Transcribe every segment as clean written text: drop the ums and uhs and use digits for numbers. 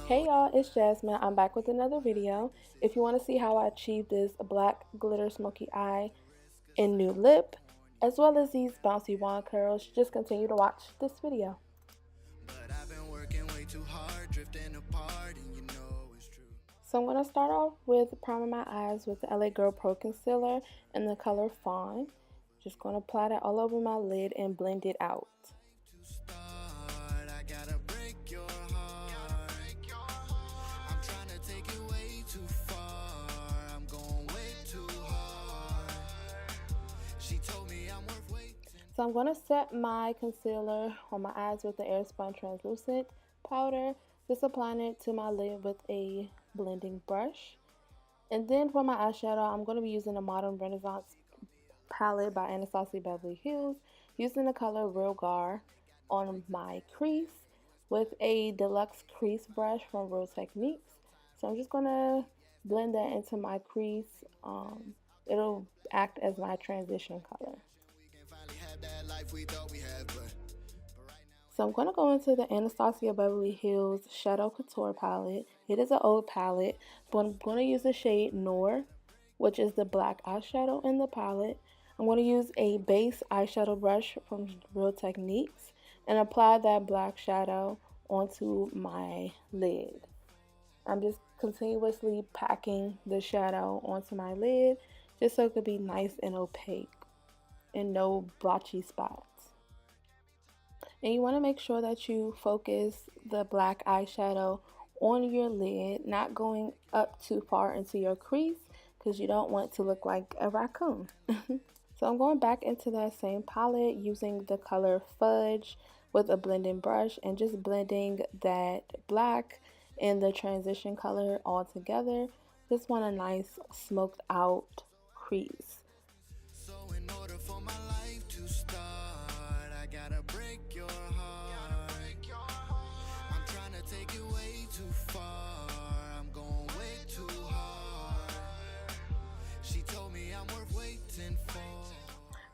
Hey y'all, it's Jasmine. I'm back with another video. If you want to see how I achieved this black glitter smoky eye and new lip, as well as these bouncy wand curls, just continue to watch this video. So I'm going to start off with priming my eyes with the LA Girl Pro Concealer in the color Fawn. Just going to apply that all over my lid and blend it out. So I'm going to set my concealer on my eyes with the Airspun Translucent powder, just applying it to my lid with a blending brush. And then for my eyeshadow, I'm going to be using the Modern Renaissance palette by Anastasia Beverly Hills, using the color Real Gar on my crease with a deluxe crease brush from Real Techniques. So I'm just going to blend that into my crease. It'll act as my transition color. So I'm going to go into the Anastasia Beverly Hills Shadow Couture palette. It is an old palette, but I'm going to use the shade Noir, which is the black eyeshadow in the palette. I'm going to use a base eyeshadow brush from Real Techniques and apply that black shadow onto my lid. I'm just continuously packing the shadow onto my lid just so it could be nice and opaque and no blotchy spots. And you want to make sure that you focus the black eyeshadow on your lid, not going up too far into your crease because you don't want to look like a raccoon. So I'm going back into that same palette using the color Fudge with a blending brush and just blending that black and the transition color all together. Just want a nice smoked out crease.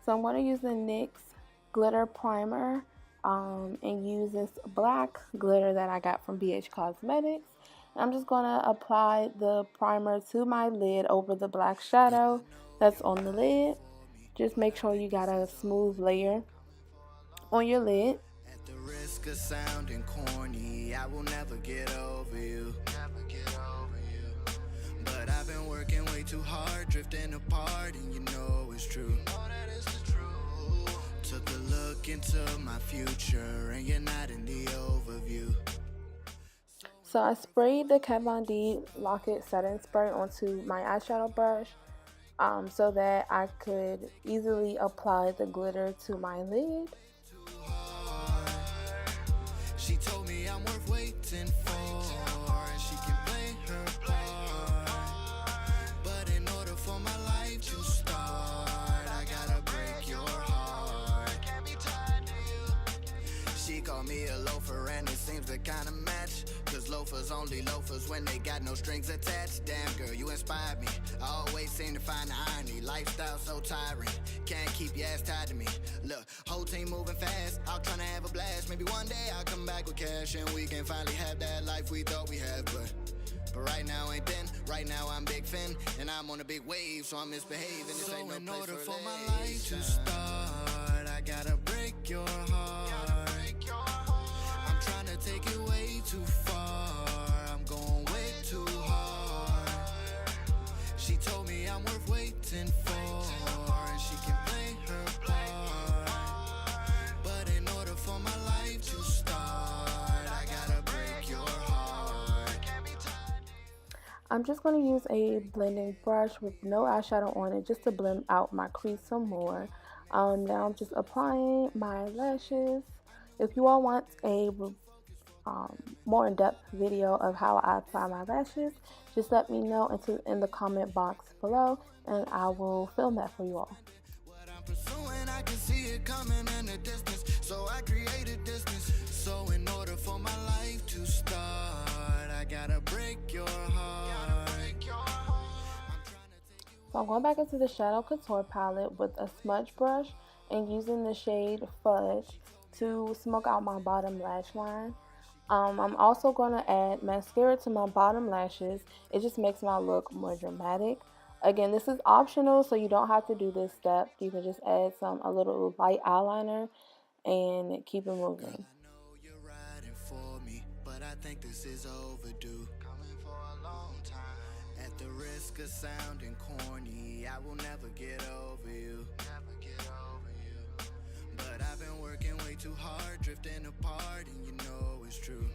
So I'm going to use the NYX glitter primer and use this black glitter that I got from BH Cosmetics. I'm just going to apply the primer to my lid over the black shadow that's on the lid. Just make sure you got a smooth layer on your lid. At the risk of sounding corny, I will never get over you. But I've been working way too hard, drifting apart, and you know it's true. Took a look into my future, and you're not in the overview. So I sprayed the Kat Von D Lock-It Setting Spray onto my eyeshadow brush so that I could easily apply the glitter to my lid. She told me I'm worth waiting for, and she can play her part. But in order for my life to start, I gotta break your heart. Can't be tied to you. She called me a loafer, and it seems the kind of match. Cause loafers only loafers when they got no strings attached. Damn girl, you inspired me. I always seem to find the irony. Lifestyle so tiring, can't keep your ass tied to me. Look, whole team moving fast, out trying to have a blast. Maybe one day I'll come back with cash and we can finally have that life we thought we had. But right now ain't then. Right now I'm Big Finn, and I'm on a big wave, so I'm misbehaving. This ain't no place for my life to start, I gotta break your heart. I'm trying to take it way too far, I'm going way too hard. She told me I'm worth waiting for, and she can play her part. But in order for my life to start, I gotta break your heart. I'm just going to use a blending brush with no eyeshadow on it just to blend out my crease some more. Now I'm just applying my lashes. If you all want a more in-depth video of how I apply my lashes, just let me know in the comment box below and I will film that for you all. What I'm pursuing, I can see it coming in the distance, so I created distance. So in order for my life to start, I gotta break your heart. So I'm going back into the Shadow Couture palette with a smudge brush and using the shade Fudge to smoke out my bottom lash line. I'm also going to add mascara to my bottom lashes. It just makes my look more dramatic. Again, this is optional, so you don't have to do this step. You can just add a little light eyeliner and keep it moving. You're riding for me, but I think this is overdue. Coming for a long time. At the risk of sounding corny, I will never get over you. Never get over you. But I've been working way too hard, drifting apart, and you know it's true.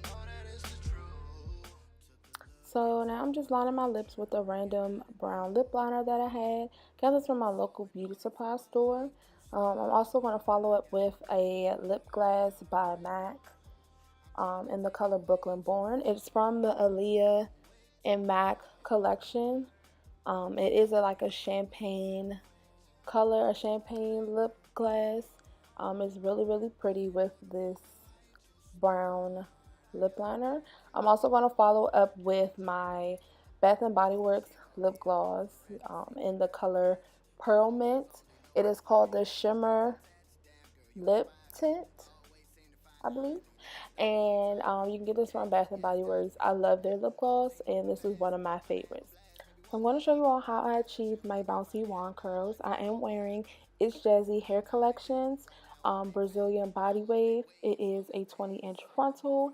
So now I'm just lining my lips with a random brown lip liner that I had. Got this from my local beauty supply store. I'm also going to follow up with a lip gloss by MAC in the color Brooklyn Born. It's from the Aaliyah and MAC collection. It is like a champagne color, a champagne lip gloss. It's really, really pretty with this brown lip liner. I'm also going to follow up with my Bath and Body Works lip gloss in the color Pearl Mint. It is called the Shimmer Lip Tint, I believe. And you can get this from Bath and Body Works. I love their lip gloss, and this is one of my favorites. So I'm going to show you all how I achieved my bouncy wand curls. I am wearing ItsJazzy hair collections Brazilian body wave. It is a 20-inch frontal,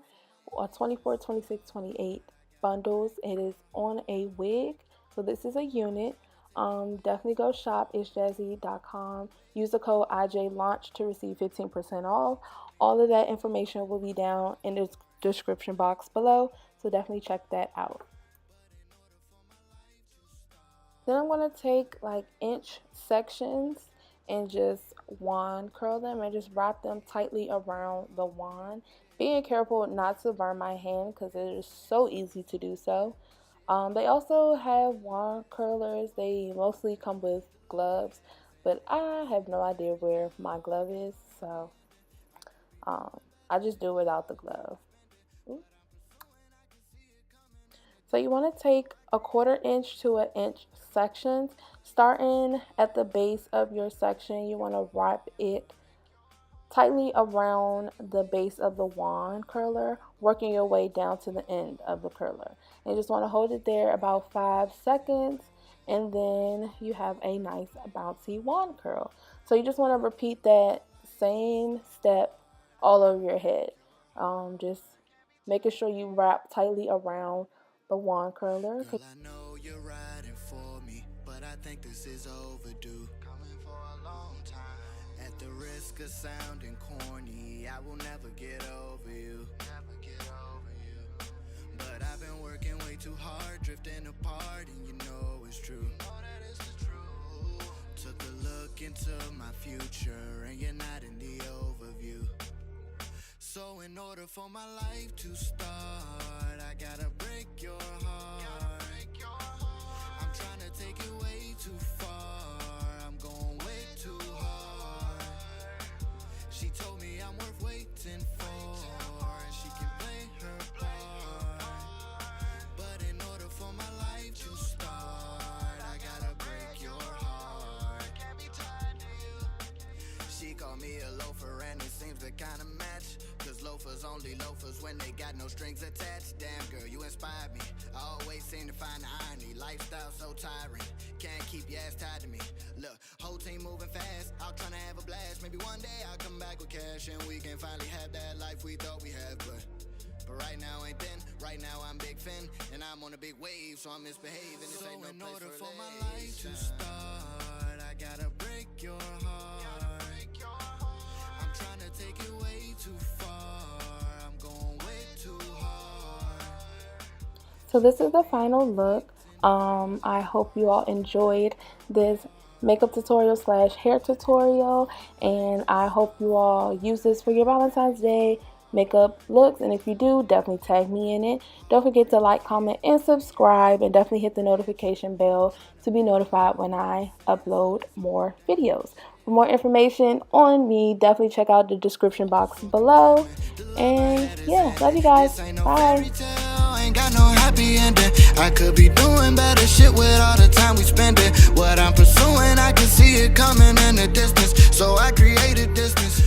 a 24, 26, 28 bundles. It is on a wig, so this is a unit. Definitely go shop ItsJazzy.com. Use the code IJLaunch to receive 15% off. All of that information will be down in the description box below, so definitely check that out. Then I'm going to take like inch sections and just wand curl them and just wrap them tightly around the wand. Being careful not to burn my hand because it is so easy to do so. They also have wand curlers. They mostly come with gloves, but I have no idea where my glove is, so I just do it without the glove. So you want to take a 1/4 inch to an inch sections. Starting at the base of your section, you want to wrap it tightly around the base of the wand curler, working your way down to the end of the curler. And you just want to hold it there about 5 seconds, and then you have a nice bouncy wand curl. So you just want to repeat that same step all over your head. Just making sure you wrap tightly around the wand curler. Girl, I know you're riding for me, but I think this is overdue. Coming for a long time. At the risk of sounding corny, I will never get over you. Never get over you. But I've been working way too hard, drifting apart, and you know it's true. Oh, that is the truth. Took a look into my future, and you're not in the overview. So in order for my life to start, I gotta break your heart. I'm trying to take it way too far. I'm going way too hard. She told me I'm worth waiting for, and she can play her part. But in order for my life to start, I gotta break your heart. Can't be tied to you. She called me a loafer, and it seems to kinda match. Cause loafers only loafers when they got no strings attached. Damn girl, you inspired me. I always seem to find the irony. Lifestyle so tiring, can't keep your ass tied to me. Look, whole team moving fast, out trying to have a blast. Maybe one day I'll come back with cash and we can finally have that life we thought we had. But right now ain't then. Right now I'm Big Fin, and I'm on a big wave, so I'm misbehaving. This ain't no place for order for my life to start, I gotta break your heart. I'm trying to take it way too far. I'm going way too hard. So this is the final look. I hope you all enjoyed this makeup tutorial slash hair tutorial, and I hope you all use this for your Valentine's Day makeup looks, and if you do, definitely tag me in it. Don't forget to like, comment, and subscribe, and definitely hit the notification bell to be notified when I upload more videos. For more information on me, definitely check out the description box below. And yeah, love you guys. Bye. Ain't got no happy ending. I could be doing better shit with all the time we spending. What I'm pursuing, I can see it coming in the distance, so I created distance.